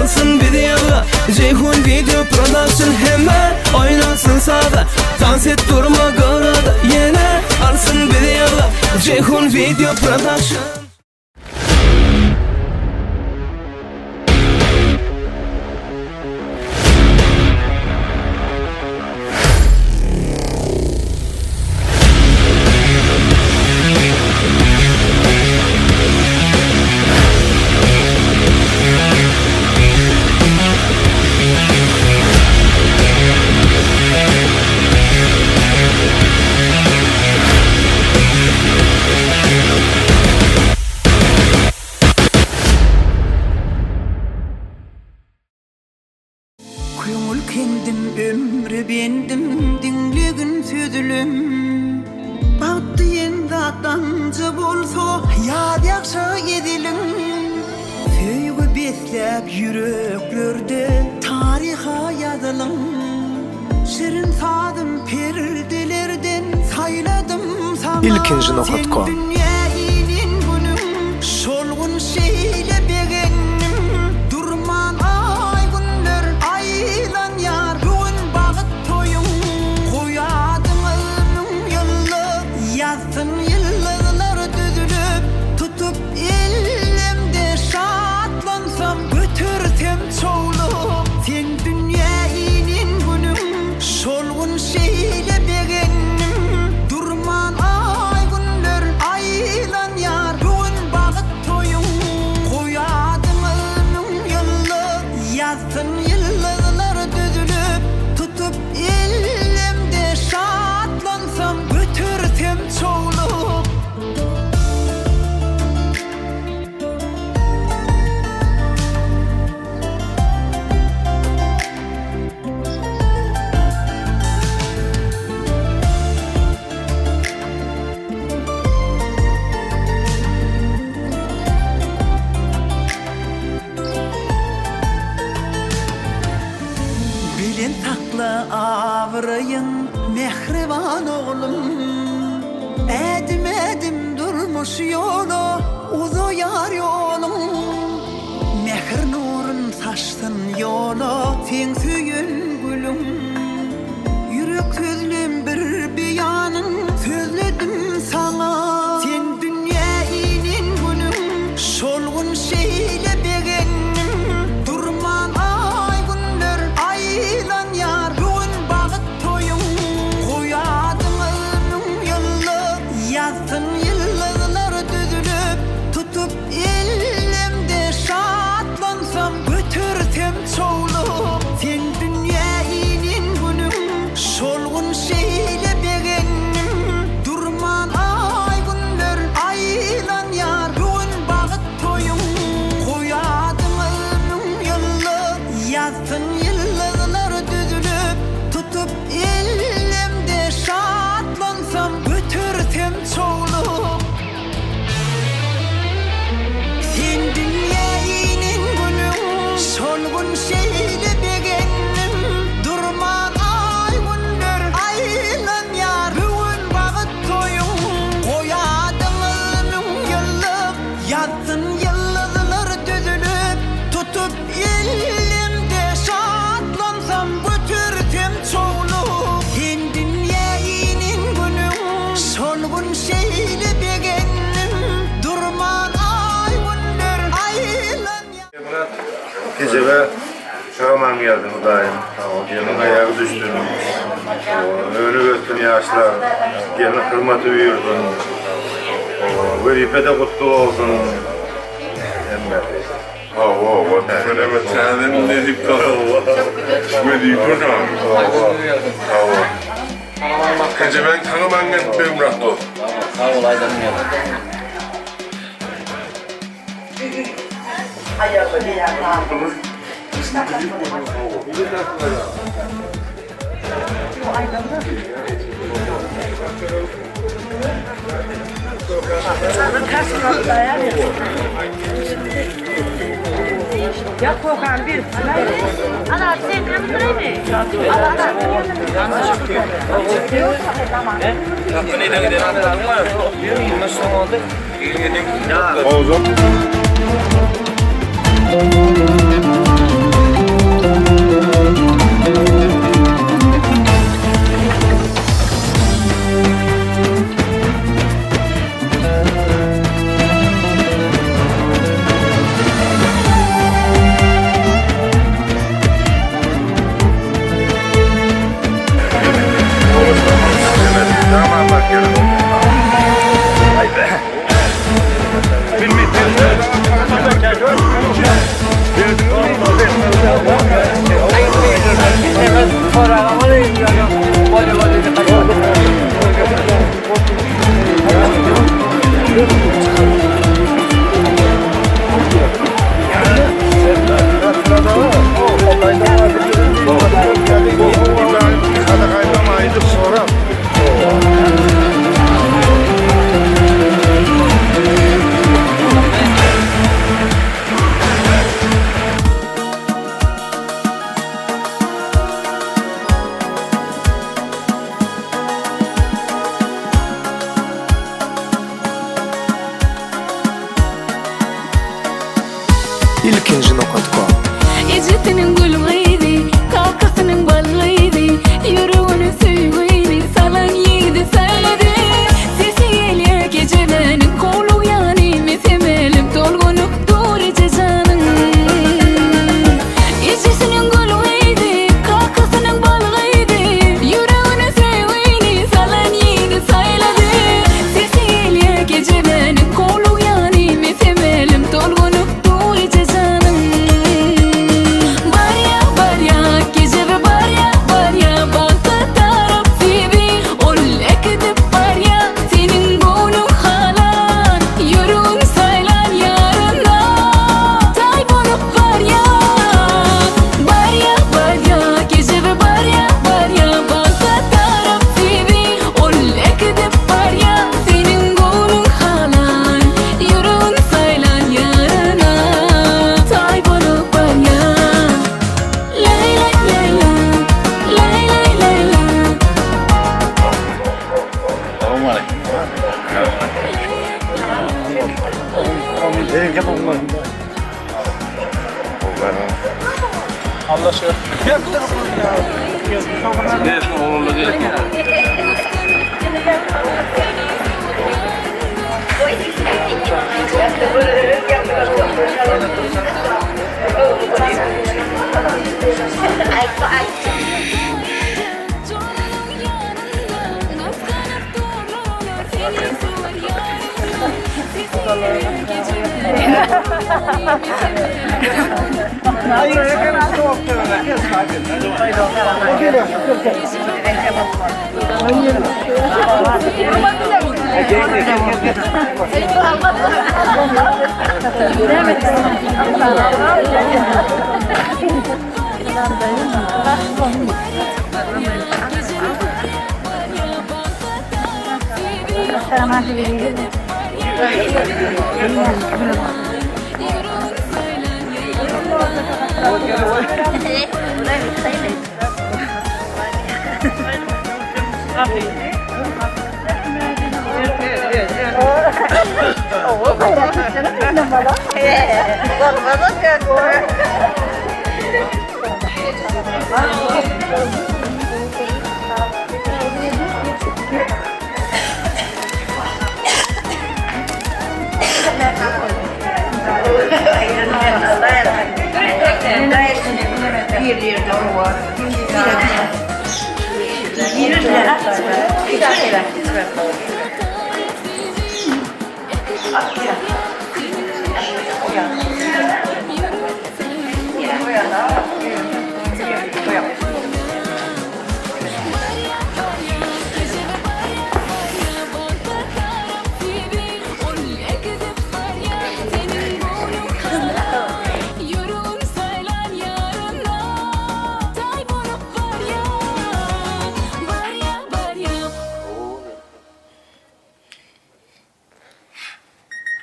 alsın videoda. Ceyhun Video Production hemen oynasın sağda. Dans et durma garada, yine alsın videoda. Ceyhun Video Production. Köngül kendim, ömrü bendim, dinligin südülüm. Bagtı endi adamcı bolsa, yad yakşa edilim. Söýgü besläp yüreklerde, tariha yazılım. Şirin sadım perdelerden, sayladım sana. İlkinci nokta.com. Sen dünýäniň günüm, şolgun şeýle begenim. Durman ay günler, aylan yar. Bugün bagyt toýum, goýadym ömrüm ýyllar. Ýazdym ýyllar düzülüp, tutup elimde şatlansam, götürsem çoğulup. Sen dünýäniň günüm, şolgun şeýle begenim. Durman ay günler, aylan yar. Bugün bagyt toýum, goýadym ömrüm ýyllar. Ýazdym ýyllar düzülüp, tutup elimde şatlansam, götürsem çoğulup. Bilen takla avırayın, mehriban oğlum. Edim edim durmuş yolu, uzoyar yolum. Mehr nurun saçsın yolu, sen süyün gülüm. Yürek sözlüm bir beyanın, sözledim sana. Sen dünýäniň günüm, şolgun şeýle begenim. Durman ay günler, aylan yar. Bugün bagyt toýum, goýadym ömrüm ýyllar. Ýazdym ýyllar düzülüp, tutup elimde şatlansam, götürsem çoğulup. Sen dünýäniň günüm, şolgun şeýle begenim. Durman ay günler, aylan yar. Bugün bagyt toýum, goýadym ömrüm ýyllar. Ýazdym ýyllar düzülüp, tutup elimde şatlansam, götürsem çoğulup. Sen dünýäniň günüm, şolgun şeýle begenim. Durman ay günler, aylan yar. Bugün bagyt toýum, goýadym ömrüm ýyllar. Ýazdym ýyllar düzülüp, tutup elimde şatlansam, götürsem çoğulup. Sen dünýäniň günüm, şolgun şeýle begenim. Durman ay günler, aylan yar. Gecebe Şaman geldim daim. Gelin ayağı düştüm. Önü götün yaşlar. Gelin hırmatı büyürdün. Vazifede kutlu olsun. Whatever time they go, whether you put on. Gece ben tanıman gitmem rahatlı. Sağ ol Aydan'ın yanında. Ya kokan bir ana sen kaptırayım mı? Ana Kapı neyden gidelim? Nasıl oldu? O zaman ilkinji.com. Ecetinin gülgeydi, kalkasının balgeydi, yürüğünü süygeydi, salan yedi söyledi. Sesi geliyor gecemenin kolu yani mesemelim dolgunuk doğruca canın. Ecetinin gülgeydi, kalkasının balgeydi, yürüğünü süygeydi, salan yedi söyledi. Sesi geliyor gecemenin kolu yani mesemelim dolgunuk doğruca canın. Gelsin oğlumla gelsin.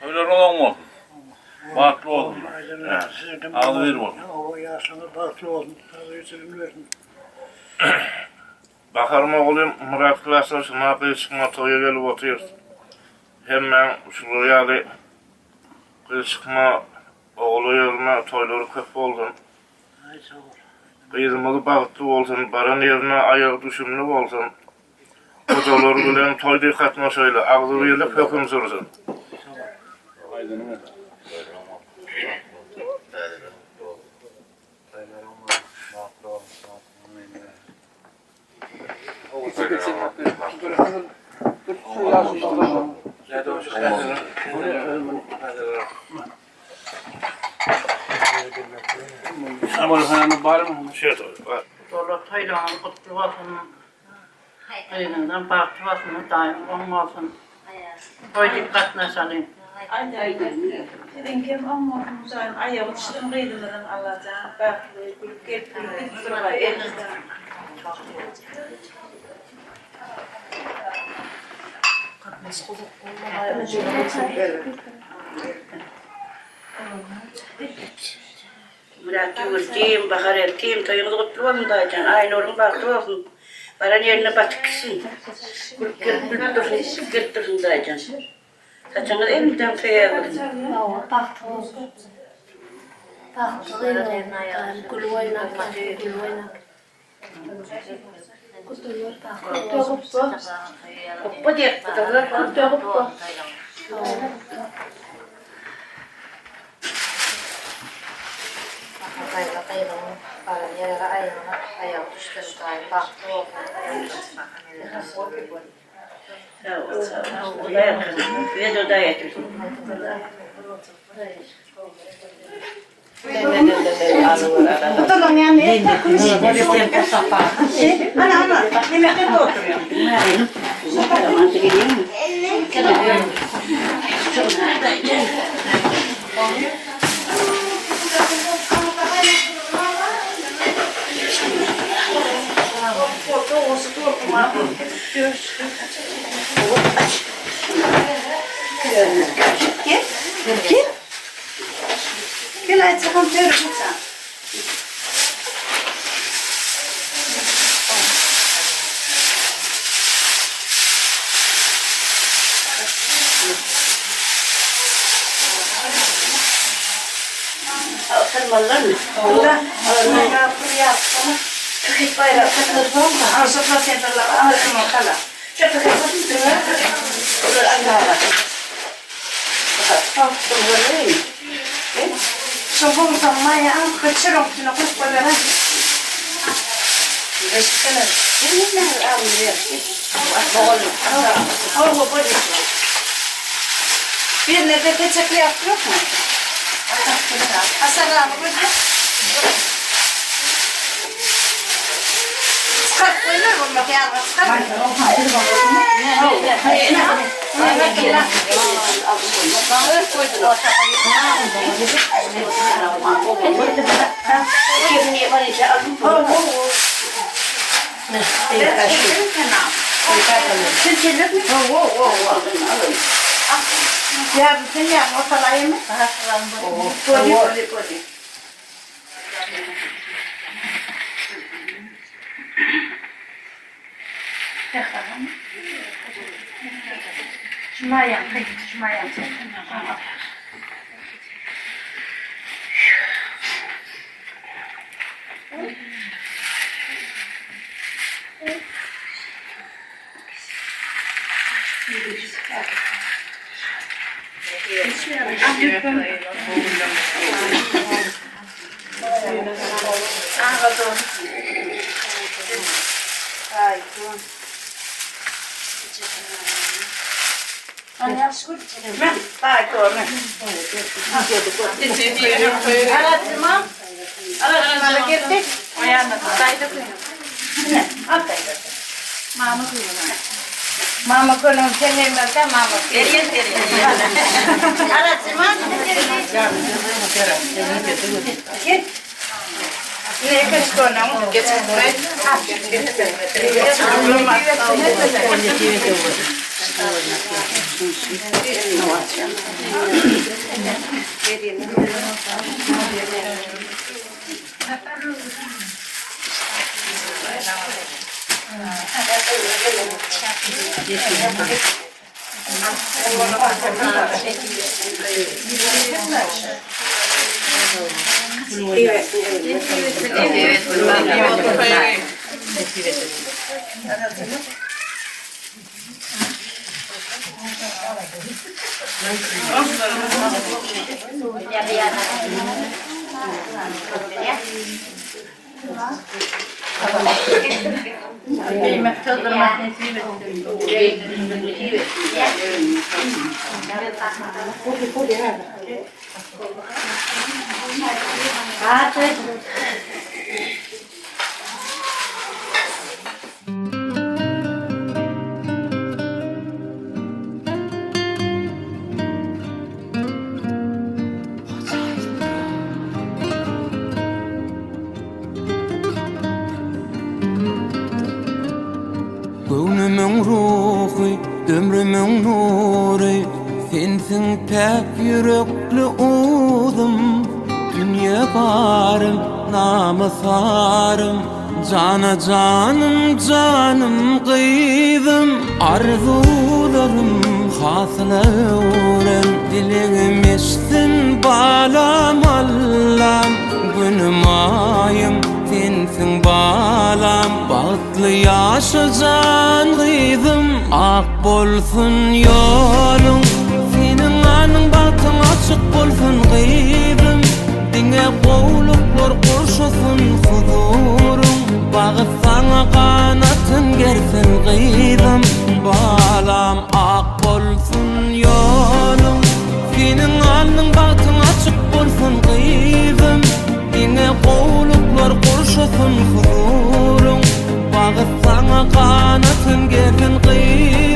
Öyle olan mı? Bahtlı olsun. Ağlı verim olsun. Bakarım oğlum Murat Klas'a şuna çıkma toya gelip oturuyoruz. Hemen şu yani kız çıkma oğlu yerine toyları köp oldun. Kıyırmalı bahtlı olsun, baran yerine ayak düşümlü olsun. Kocaları bilen toyda katma şöyle, ağzı verilip hüküm sürsün. Amalhanın var mı? Şey var. Dolu toylağın kutlu olsun. Ayından baktı olsun, daim olmasın. Toy dikkatine salayım. Sizin kim olmasın, sen ayağı dıştan kıydıların Allah'tan. Baklı, gülüp gelip gülüp durma, elinizden. Murat Gümüş'ciyim, Bahar Eltiyim, toyunuz kutlu olsun dayıcan. Aynı oğlum baktı olsun. Baran yerine batık gitsin. Gülüp dursun dayıcan. Saçınız elimden feyalım. Bir nerede peçekli yok mu? Hasan'la mı koydun? Çıkart koyulur mu? Bak ya, çıkart. Ya bütün ya ortalayayım mı? Koy. Şumayam. Mama kono kene mereka mama. Erian. Alat semua. Git. Ne kaçkona mı? Geçen buraya. Gönlümün ruhi, ömrümün nuri, sensin pek yürekli oğlum. Dünya barım, namusarım, cana canım kıydım. Arzularım Hasılırım dilim eşsin balam Allah'ım Günüm ayım sensin balam Bağıtlı yaşacan gıydım Ak bolsun yolun Senin anın batın açık bolsun gıydım Dine qoğuluklar kurşusun huzurun Bağıt sana kanatın gersin gıydım Balam ak bolsun yolun Senin alnın batın açık bolsun gıydım Dine qoğuluklar kurşusun huzurun Bağıt sana kanatın gersin gıydım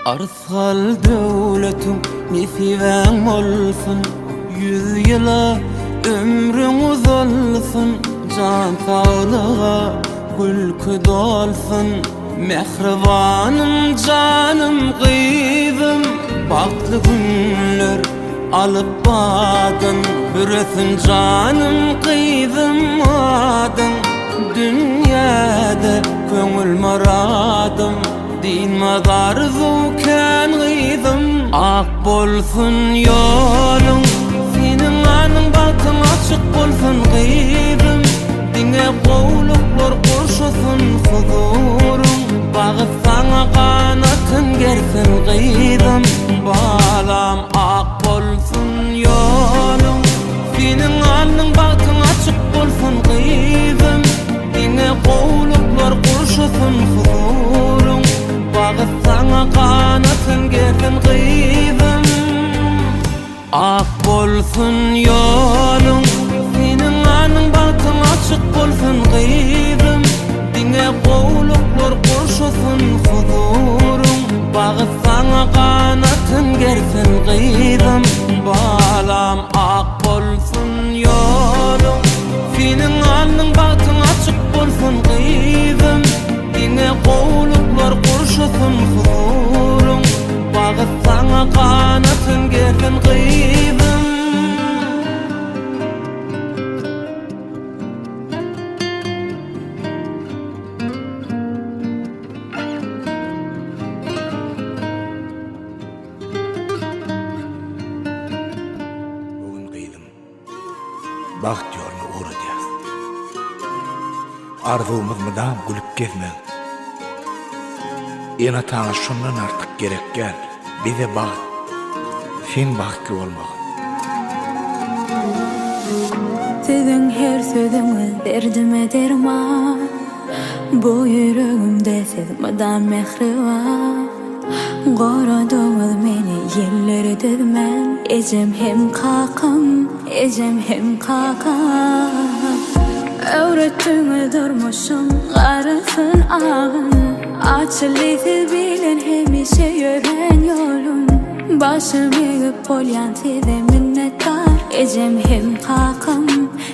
Arsal devletin nesiven olsun 100 yıla ömrün uzalsın Can sağlığa gülkü dolsun Mehribanım canım kıydım Baktlı günler alıp badın Büresin canım kıydım adın Dünyada köngül maradım Dinmez arzuken gıydım Ak bolsun yolun Senin anın batın açık bolsun gıydım Dine qoğuluklar kurşusun huzurun Bağıt sana kanatın gersin gıydım Balam ak bolsun yolun Senin anın batın açık bolsun gıydım Dine qoğuluklar kurşusun huzurun Bağıt sana kanatın gersin gıydım Ak bolsun yolun Senin anın batın açık bolsun gıydım Dine qoğuluklar kurşusun huzurun Bağıt sana kanatın gersin gıydım Balam ak bolsun yolun Senin anın batın açık bolsun gıydım Dine qoğuluklar kurşusun huzurun Bağıt sana kanatın gersin gıydım Bugün kıydım Baht yolunu uğrayacağız Arzumuz mıdam gülüp gezmez Ena tana şundan artık gerek gel Bize baht Sen bahtlı olmağın Sizin her sözünüz derdime derman Bu yüreğimde sezmeden mehriban Qoradığınız meni yerlere dözmen Ecem hem kakam, ecem hem kakam Öğrettiniz durmuşum arasın ağın Açılıydı bilen hemişe yören yolun Başım eğip polyan size minnettar Ecem hem kakam,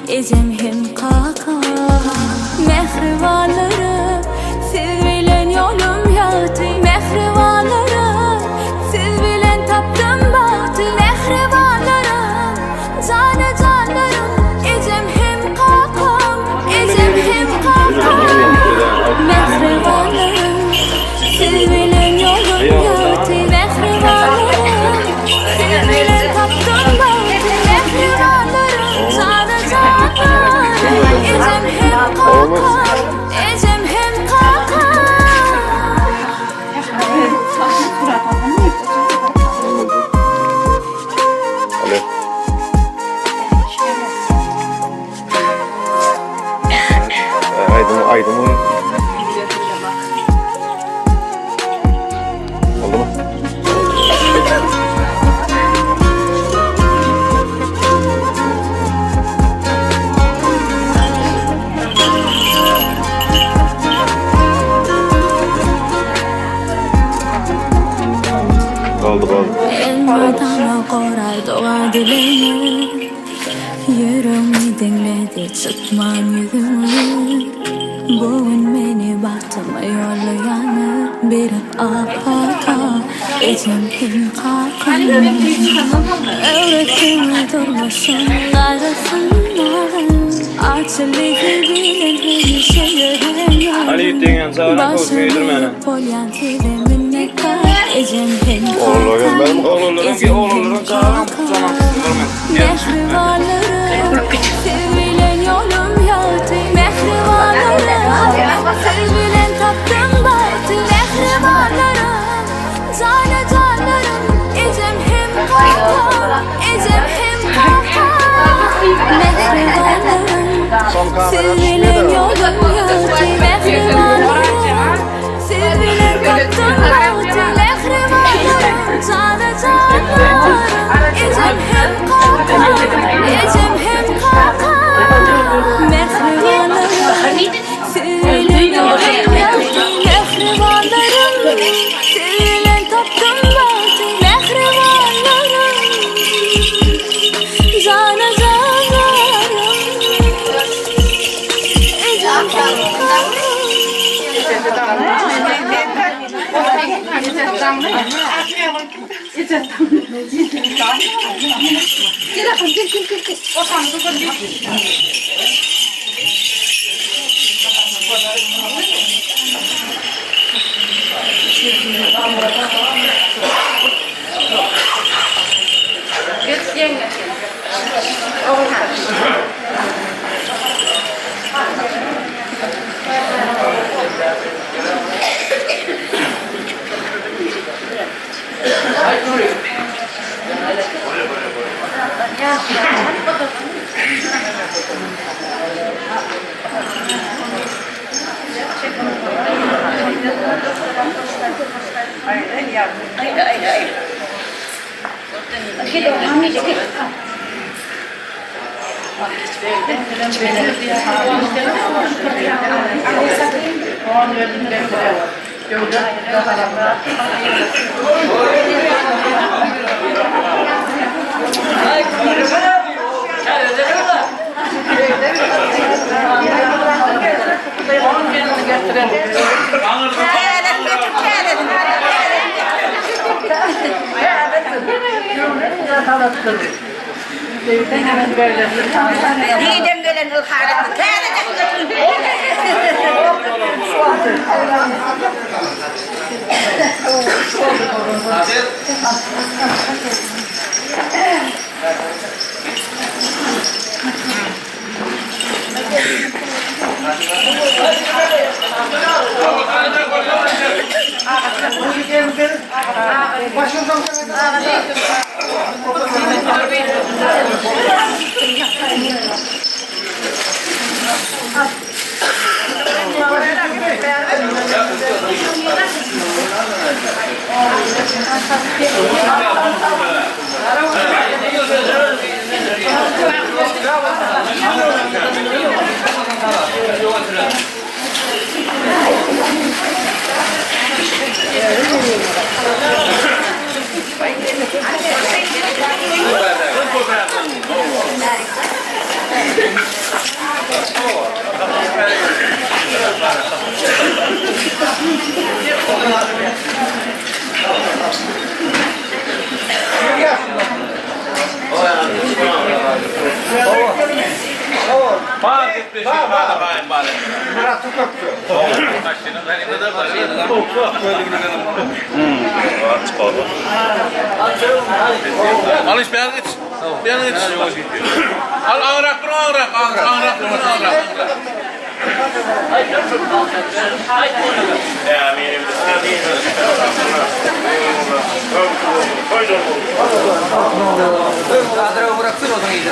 ecem hem kakam Mehribanları siz bilen yolum yaktı Mehribanları siz bilen taptım bahtı Mehribanlarım, canı canlarım Ecem hem kakam, ecem hem kakam Mehribanlarım siz bilen yolum yaktı Mehribanlarım siz bilen taptım bahtı Mehribanlarım, canı canlarım Ecem hem kakam, ecem hem kakam Aydın mı? Oldu mu? doğa dilimi. Yüreğimi dinledi çıkman yüzümü. Bugün beni bahtıma yollayanı bir içim kim kalkan. Öğretimi durmasın arasından. Açılığı bilen her şeylerim. Ali yutduğun sağına koşmayıdır bana. Polyantide minnettar. İçim kim Oğlum benim Oğullarım sağlam sana Mehribanlarım, sevilen yolum yoldu. Mehribanlarım, sevilen taptım bahtı. Mehribanlarım, canlarım, ecem hem kalkan, ecem hem kalkan. Mehribanlarım, sevilen yolum yoldu. Mehribanlarım, sevilen taptım bahtı. Mehribanlarım, canlarım, ecem hem kalkan, ecem hem kalkan. Mehribanlarım, sevilen yolum yoldu. Mehribanlarım, sevilen taptım bahtı. Mehribanlarım, canlarım, ecem hem Neyden gelen ılharatı Al iş beğen git. Beğen git. Al ağırak dur ağırak. Ağırak dur ağırak. Ya benim Adra bıraksın o zaman iyice.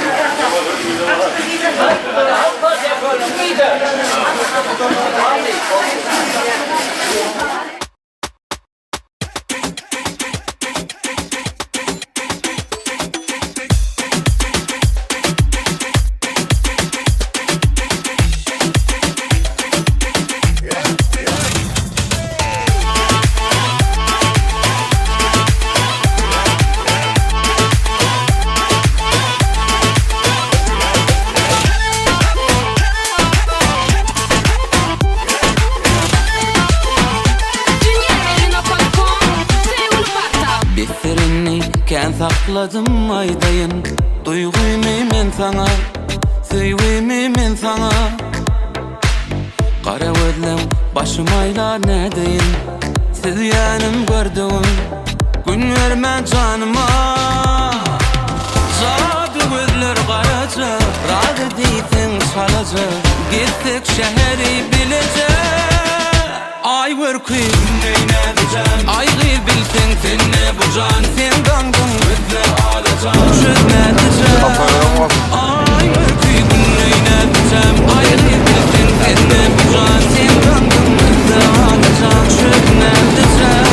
sakladım aydayın duyguymu men sana, söygüymi men sana. Kara gözlem başım aylar ne deyin, siz yanım gördüm gün verme canıma. Zadı gözler karaca, radı deytin çalaca, gittik şehri bilece. Ay vırkıyım neyine diyeceğim, ay gıyır bilsin sen ne bu can, sen dangın gözler alacağım, çözme diyeceğim. Ay vırkıyım neyine diyeceğim, ay gıyır bilsin sen ne bu can, sen dangın gözler alacağım, çözme diyeceğim.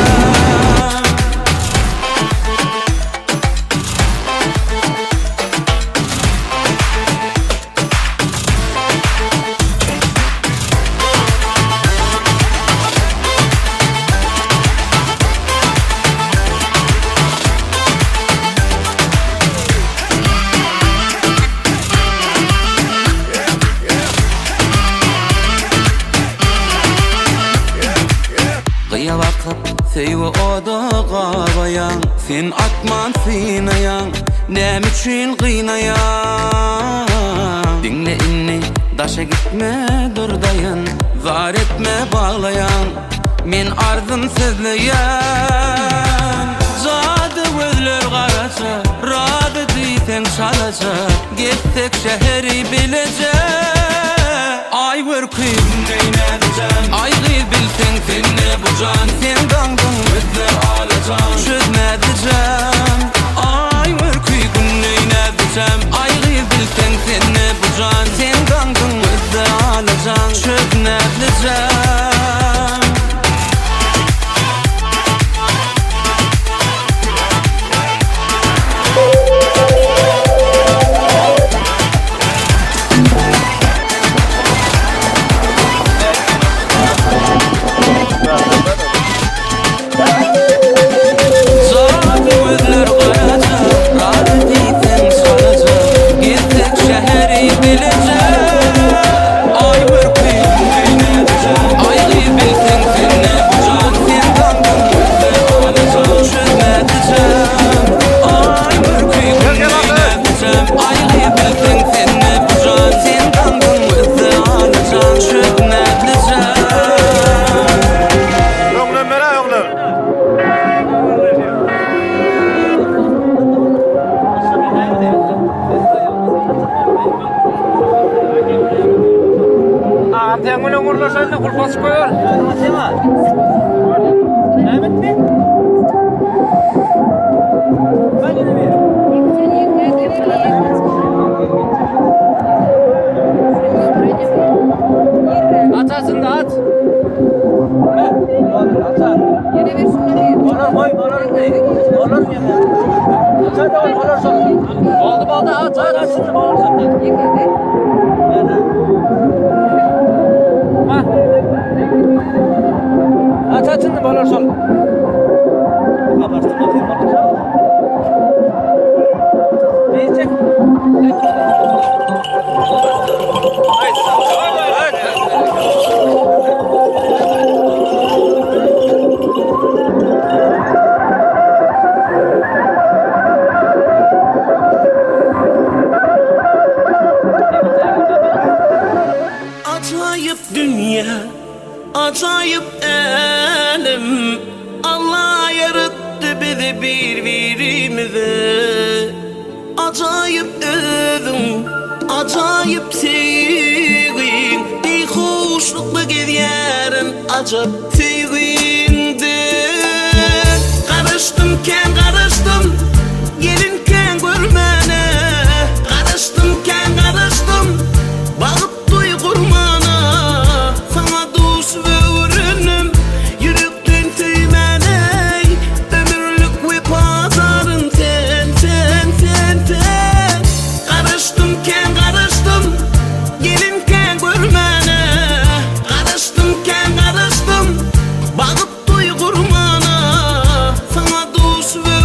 Kıya bakıp seyvi oda qavayan, sen atman sinayan, nem üçün qıynayan. Dinle inni daşa gitme dur dayan, zar etme bağlayan, men arzın sizleyen. Zadı gözler karaca, radı deyten çalaca, gittik şehri bilece. Ay vırkıyım neyine diyeceğim, ay gıyır bilsen sen ne bu can, sen dangın gözler alacağım, çözme diyeceğim. Ay vırkıyım neyine diyeceğim, ay gıyır bilsen sen ne bu can, sen dangın gözler alacağım, çözme diyeceğim. Acayip dünya, acayip elim, Allah yarattı bizi birbirimize. Acayip özüm, acayip sevgin, bir hoşlukla gidiyorsun acayip sevginde. Karıştımken karıştım, gelinken görmene. Karıştımken karıştım, bakıp Bakıp duy kurmana, sana dost ver.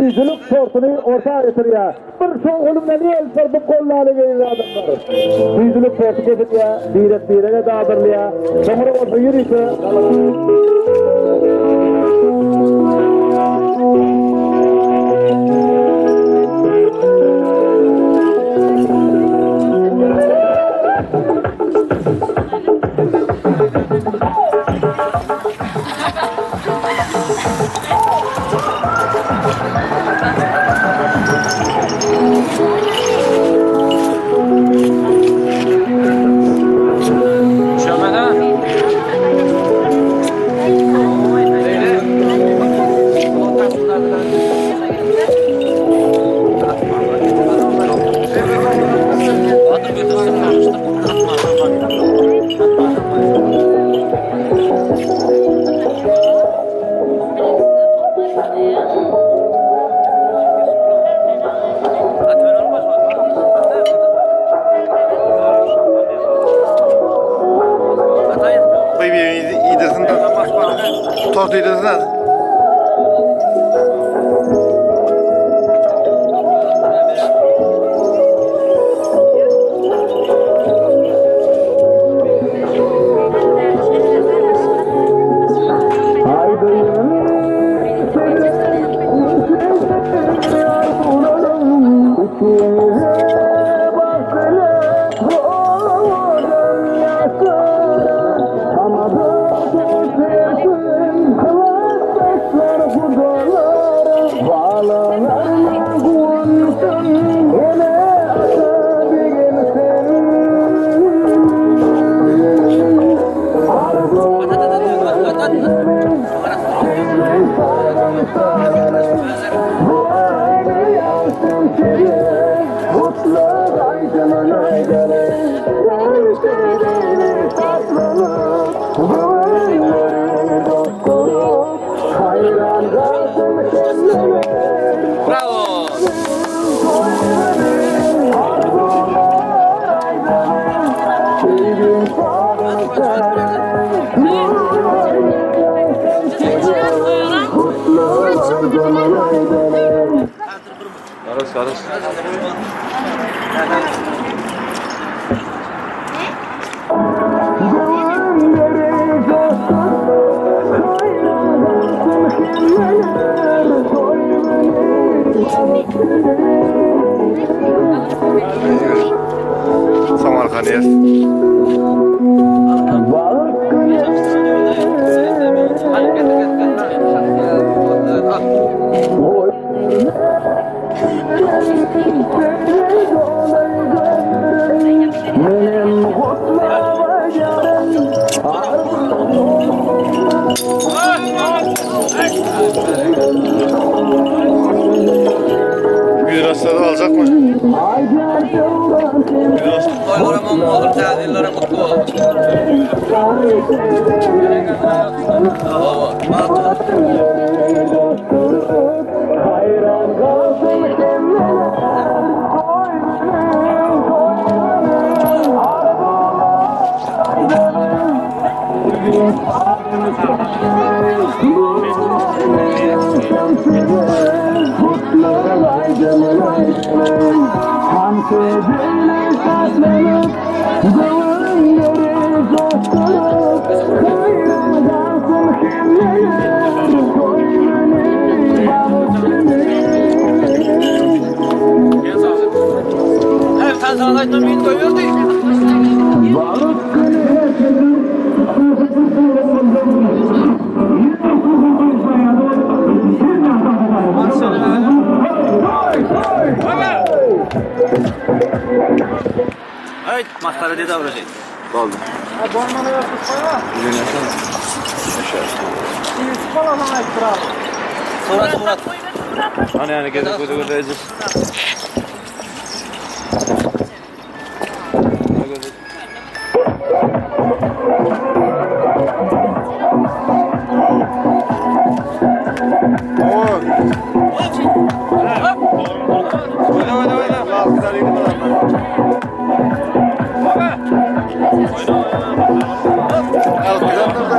Yüzülük sortunu orta getiriyor. Bir son kolumda niye el sarıp kollarını verir adamlar. Yüzülük sortu getiriyor. Direk dağdırlıyor. Sonra orta yürüyüşü. Tort yedirsin. Samarkand'yız. Güdrasları alacak mı? Toylarım mutlu olur, tadillarım mutlu olur. Evet, sen sana da beni koyuyordu. Evet, maskarı dedi avıracak. Oldu. Donmanı yok tutmaya. Bugün yaşasana. Şimdi falan ekstra. Murat. Hani yani gezip koydu edeceğiz. Al,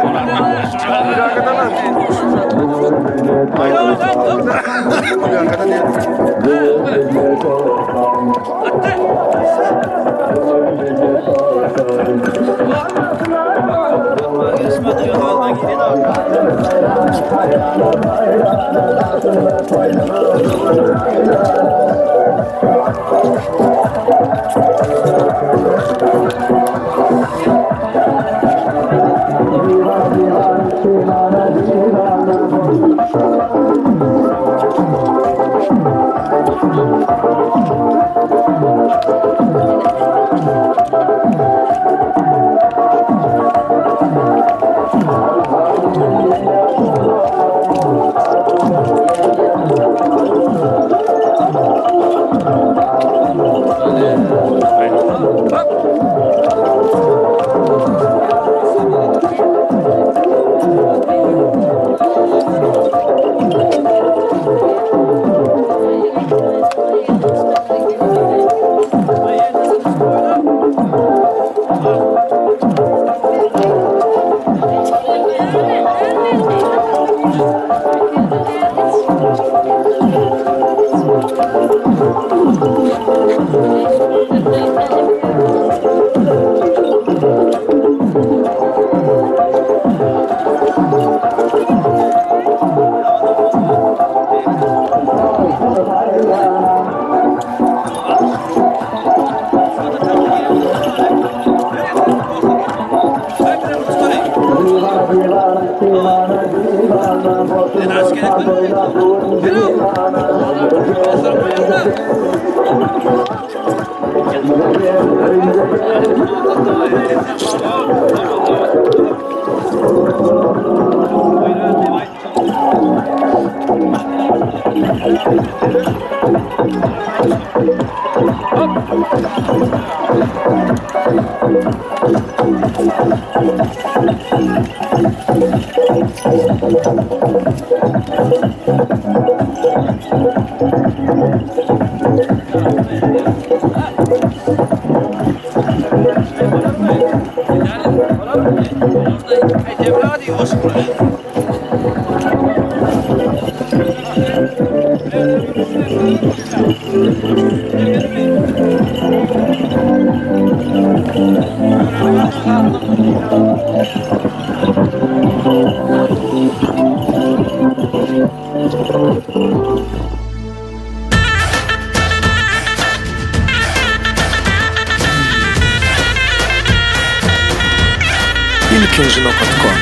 ilkinci.com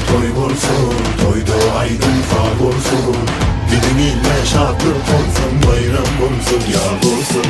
Toy bolsun, toyda aydın far olsun. Diliniyle şarkı olsun, bayram olsun, yar olsun.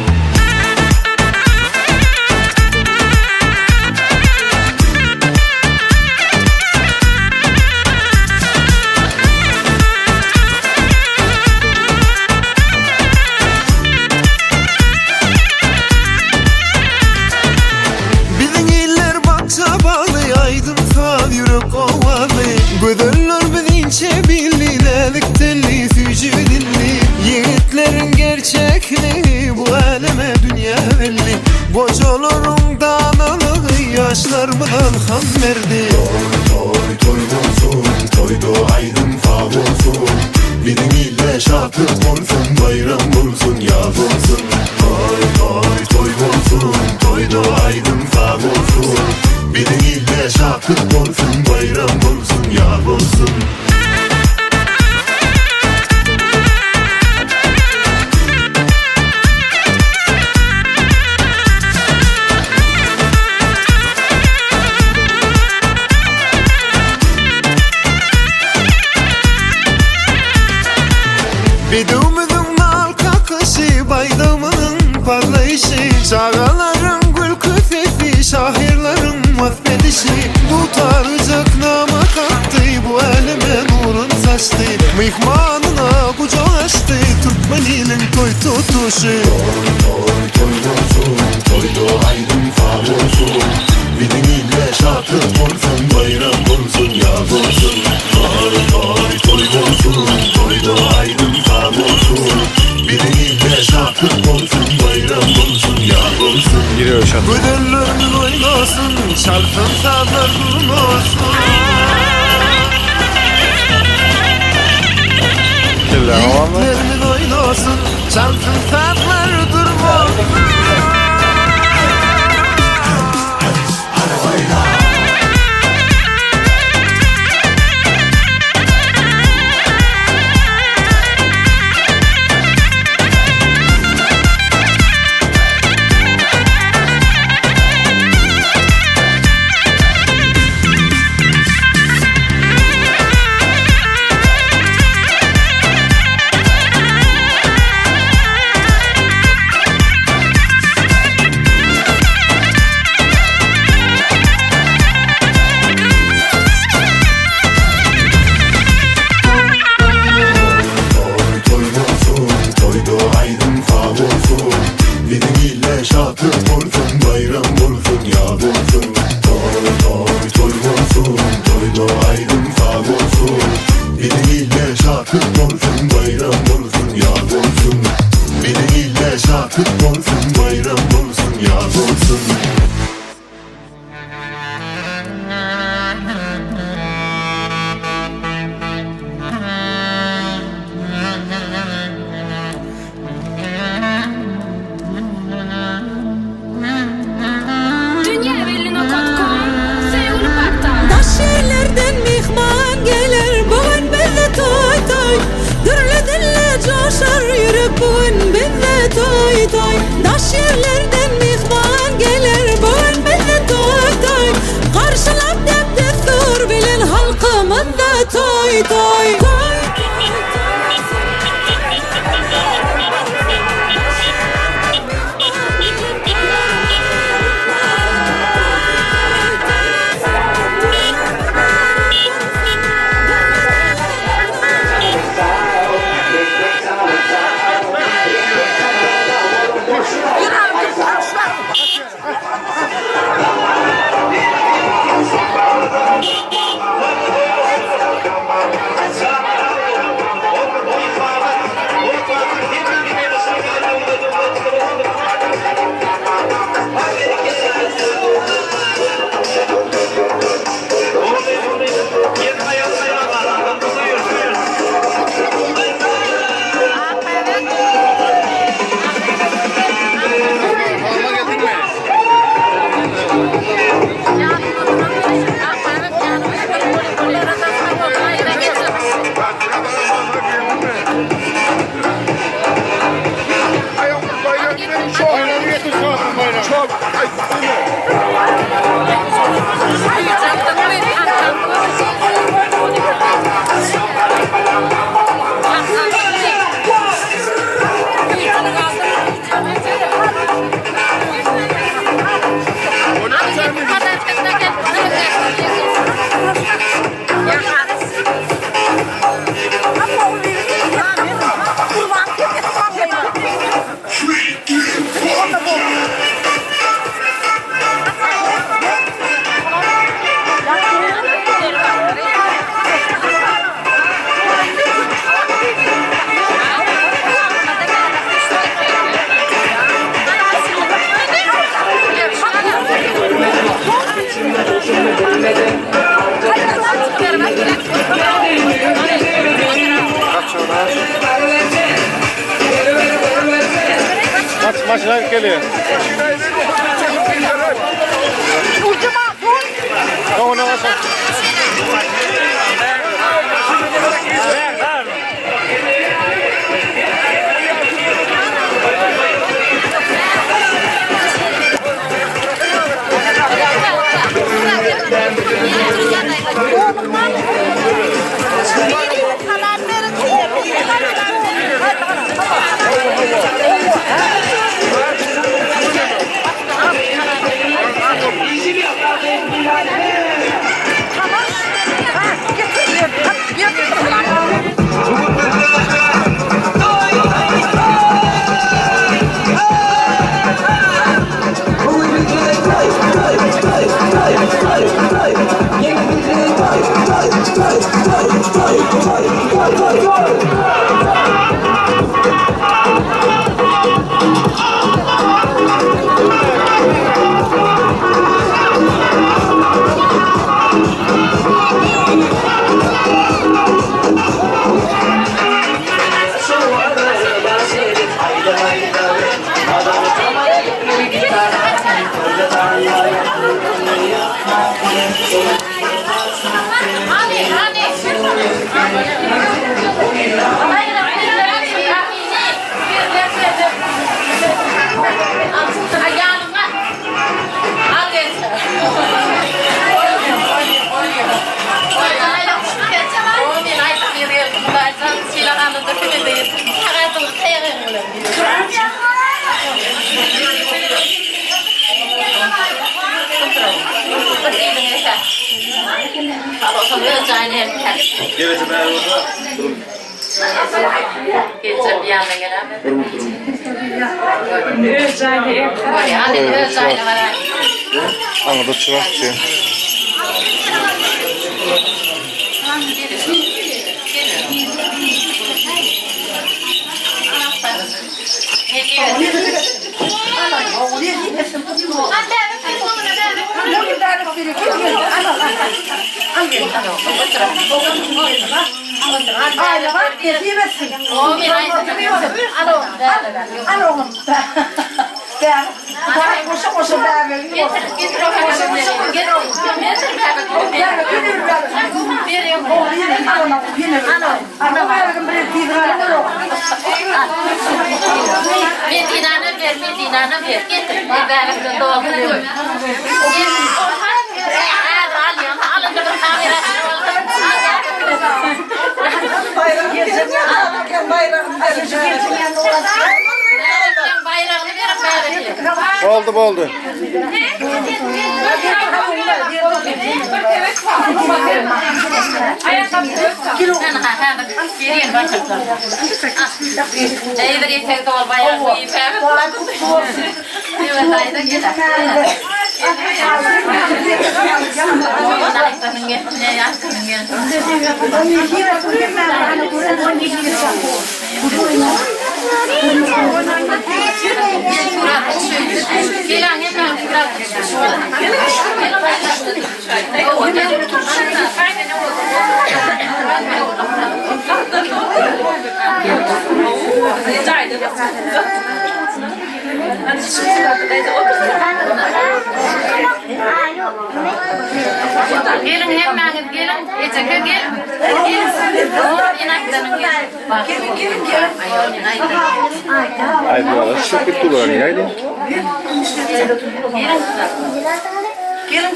Gödürler bilinçe billi, delik telli, sücü dilli. Yiğitlerin gerçekliği bu aleme dünya belli. Bocaların dağnalığı yaşlarımdan kan verdi. Toy toy olsun, toyda aydın far olsun. Diliniyle şarkı olsun, bayram olsun, yaz olsun. Toy olsun, toyda aydın far olsun. Diliniyle şarkı olsun, bayram olsun, yar olsun. Bedümünün nal kakışı, bayramının parlayışı. Çağaların gül küfefi, şahirlerin mahvedişi. Bu tarıcak nama kattı, bu aleme nurun saçtı. Mihmanına kucak açtı, Türkmeni'nin toy tutuşu. Toy olsun, toyda aydın far olsun. Diliniyle şarkı olsun, bayram olsun, yaz olsun. Toy olsun, toyda aydın far olsun. Diliniyle şarkı olsun, bayram olsun, yaz olsun. Giriyor şarkı. Gödürlerin oynasın, şarkın sazlar durmasın. Yiğitlerin oynasın, şarkın sazlar durmasın. toydu aydın sağ olsun. Biriyle şarkı olsun, bayram olsun, yaz olsun. Biriyle şarkı olsun, bayram olsun, yaz olsun. Daş yerlerden mihman gelir, bugün bizde toy toy. Dürlü dille coşar yürüp bugün bizde toy toy. Daş yerlerden mihman gelir, bugün bizde toy toy. Karşılap dep destur bilin halkımızda toy toy. Maçına geliyor. Tamam, ne var? Gerisi ben orada. Geçip bir yandan gelen. Anladım, çırak. Oldu. Gelin hemen gelin. Eceke gelin. Haydi valla çok bir kullanın yaydı. Gelin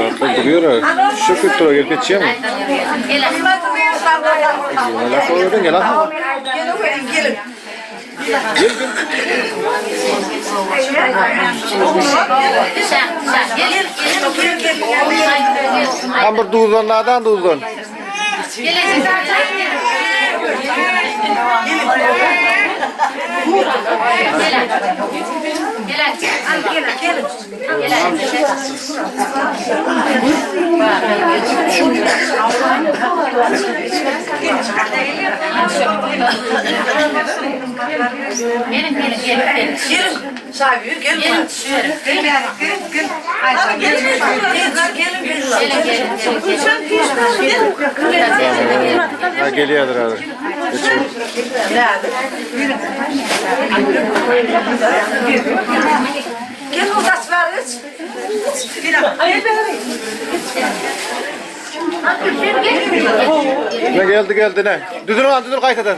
kızlar gelin. Duruyor ha. Çok bir kullanın gelip geçiyor mu? Laf oldun ya lan. Gelin. Ambur duzdan nadan duzdan. Ha geliyordur abi. Gel uzat varız. Ne geldi ne? Düzül kaytadan.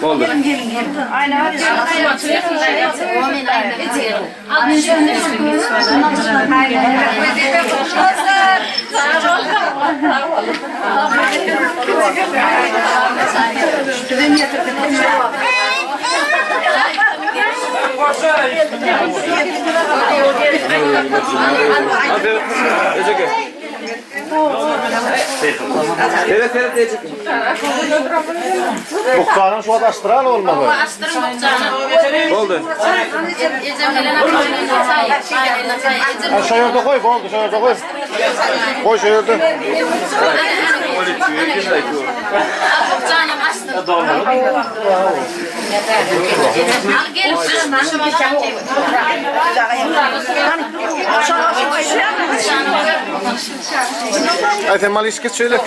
Oldu. Hadi, Eceke. Evet. Muhtarın şu adı Astral olmalı. Oldu. Şöyle koy, oldu. Şöyle koy. Koy şöyle. Ay sen mal işkes şöyle.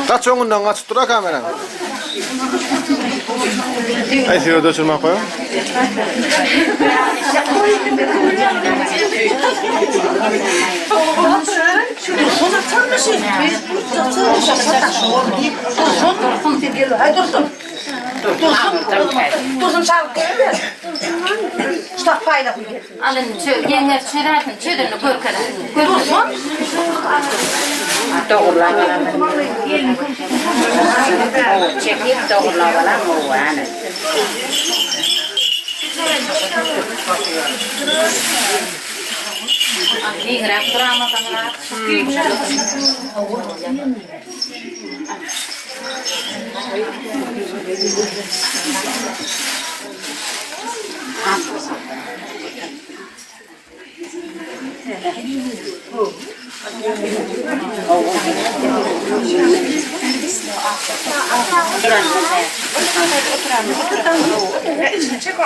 Kaç onundan kaç tura kameran. Ay sen ödü sürmek koyun. Dursun şarkı. Stop payla. Alın yenger çeyrek çeyrek korkar. Korksun. Doğrular. Çekip doğrular mı yani? Ini gerak drama kamera.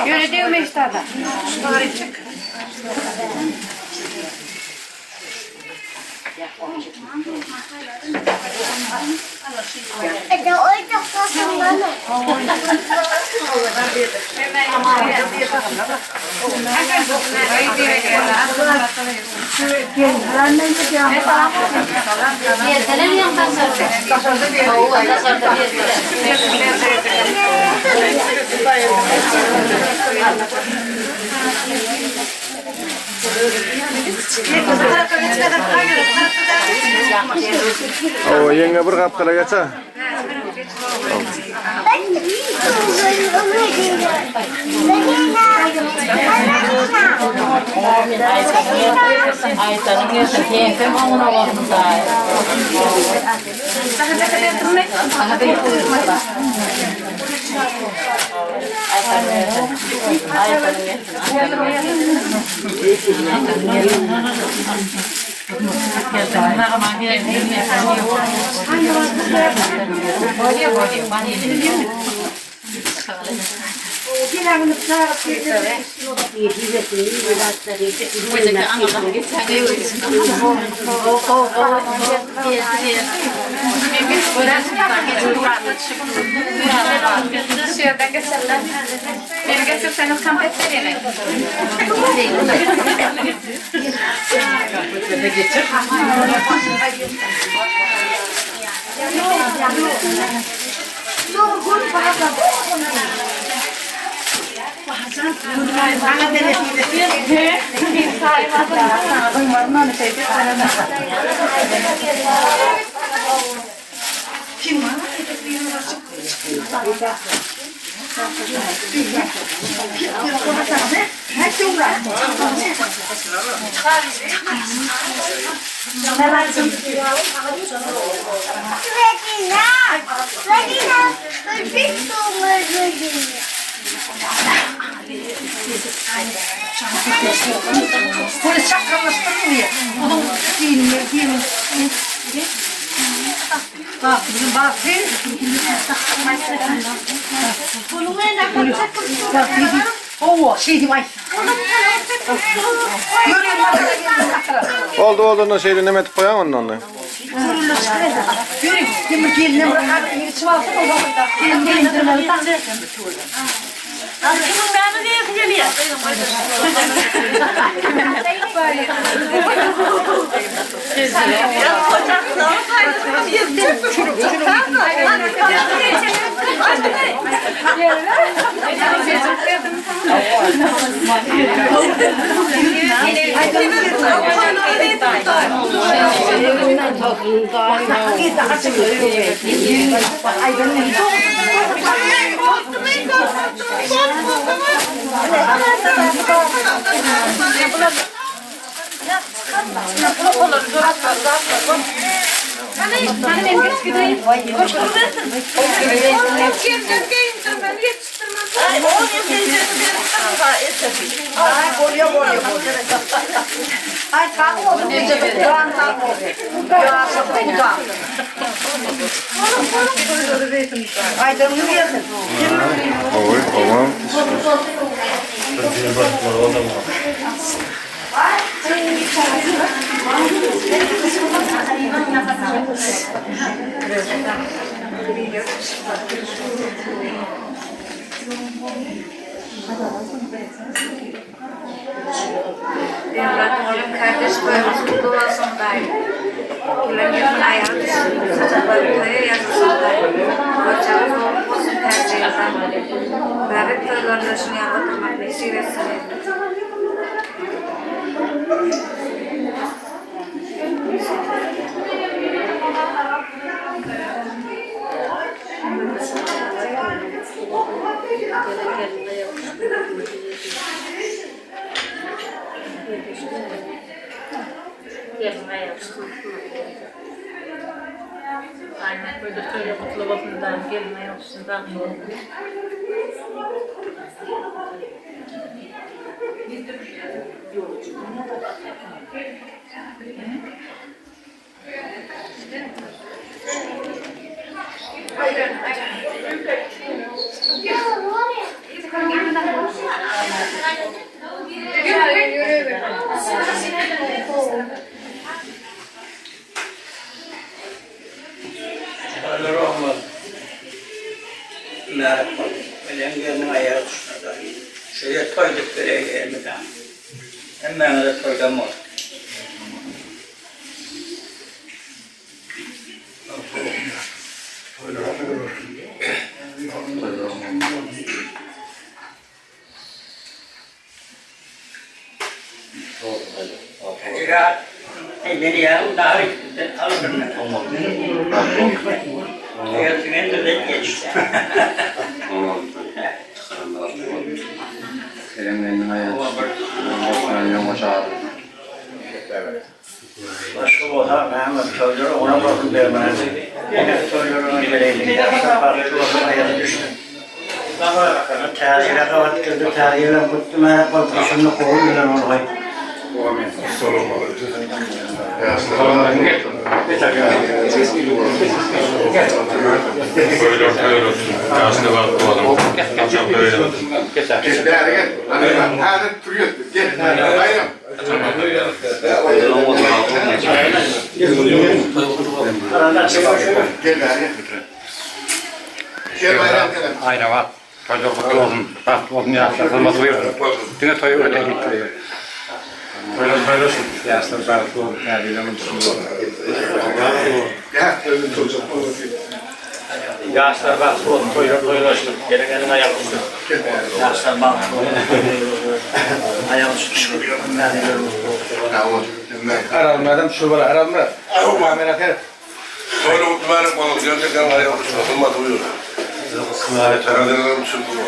Yürü diyorum işte adam. Yerdeler yan tasarda. Oo, tasarda O yenge bir kapkala geçe. Aytanın yaşa keyfim ona olsun da. Sana bir koyuyorlar. Polis çakallaştırmıyor. Bunun giyinme. Bak bizim bak. Bunun ne kadar çakallaştırmıyor. Oo, şey diyeyim. Oldu şeyde nemet koyan ondan. Yürü, kimi geline bırakar, kimi çıvalsın o vakıda. Gelin dırmanı tak. Kimin beğeni diye geliyor. Kardeş bayramı kutlu olsun dayı. Kilometrin ayağı düşsün. Saçakları yazısındayım. Hocalık olsun tercih eden. Bari toylarında şunu anlatmak nasip etsin. Aynen böyle söyle mutlu bakımdan gelme yoksundan Öyle olmaz. Merhaba. Benim gözüm ayağı düşmedi. Şöyle toyduk böyle elimden. Hemen de toydum o. Eğer beni yarım daha rükütten alırım. Hayatımın da geçti. Selamünaleyküm hayat. Ben yavaş abi. Başka olsa Mehmet çocuğu ona bakın demez. Yine çocuğunu vereyim. Hayatı düştü. Tarihe kavattırdı, tarihe kuttu, merak bakın şunu kovulmuyor onu. Aynen var. Çocuk mutlu olsun. Tatlı olsun yaşasılması buyurun. Dine toyu öyle getiriyor. Böyle olsun. Yaşlar tatlı olsun. Terbiyemin dışında olsun. Yaşlar tatlı olsun. Toyulaştır. Gelen ayaklısı. Yaşlar tatlı olsun. Ayaklısı. Aralmadan şu var aralma. Muamele her. Öyle mübarek balık gerçekten ayaklısı. Atılmadı buyur. Teradelerim çıktı bu.